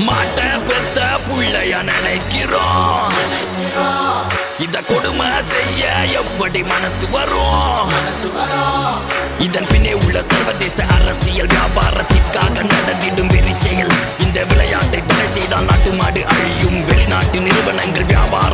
மாட்ட பெத்த புள்ளைய நினைக்கிறோம். இத கொடுமை செய்ய எப்படி மனசு வரும்? இதன் பின்னே உள்ள சர்வதேச அரசியல் வியாபாரத்திற்காக நடந்திடும் வெறி செயல். இந்த விளையாட்டை தடை செய்தால் நாட்டு மாடு அழியும். வெளிநாட்டு நிறுவனங்கள் வியாபாரம்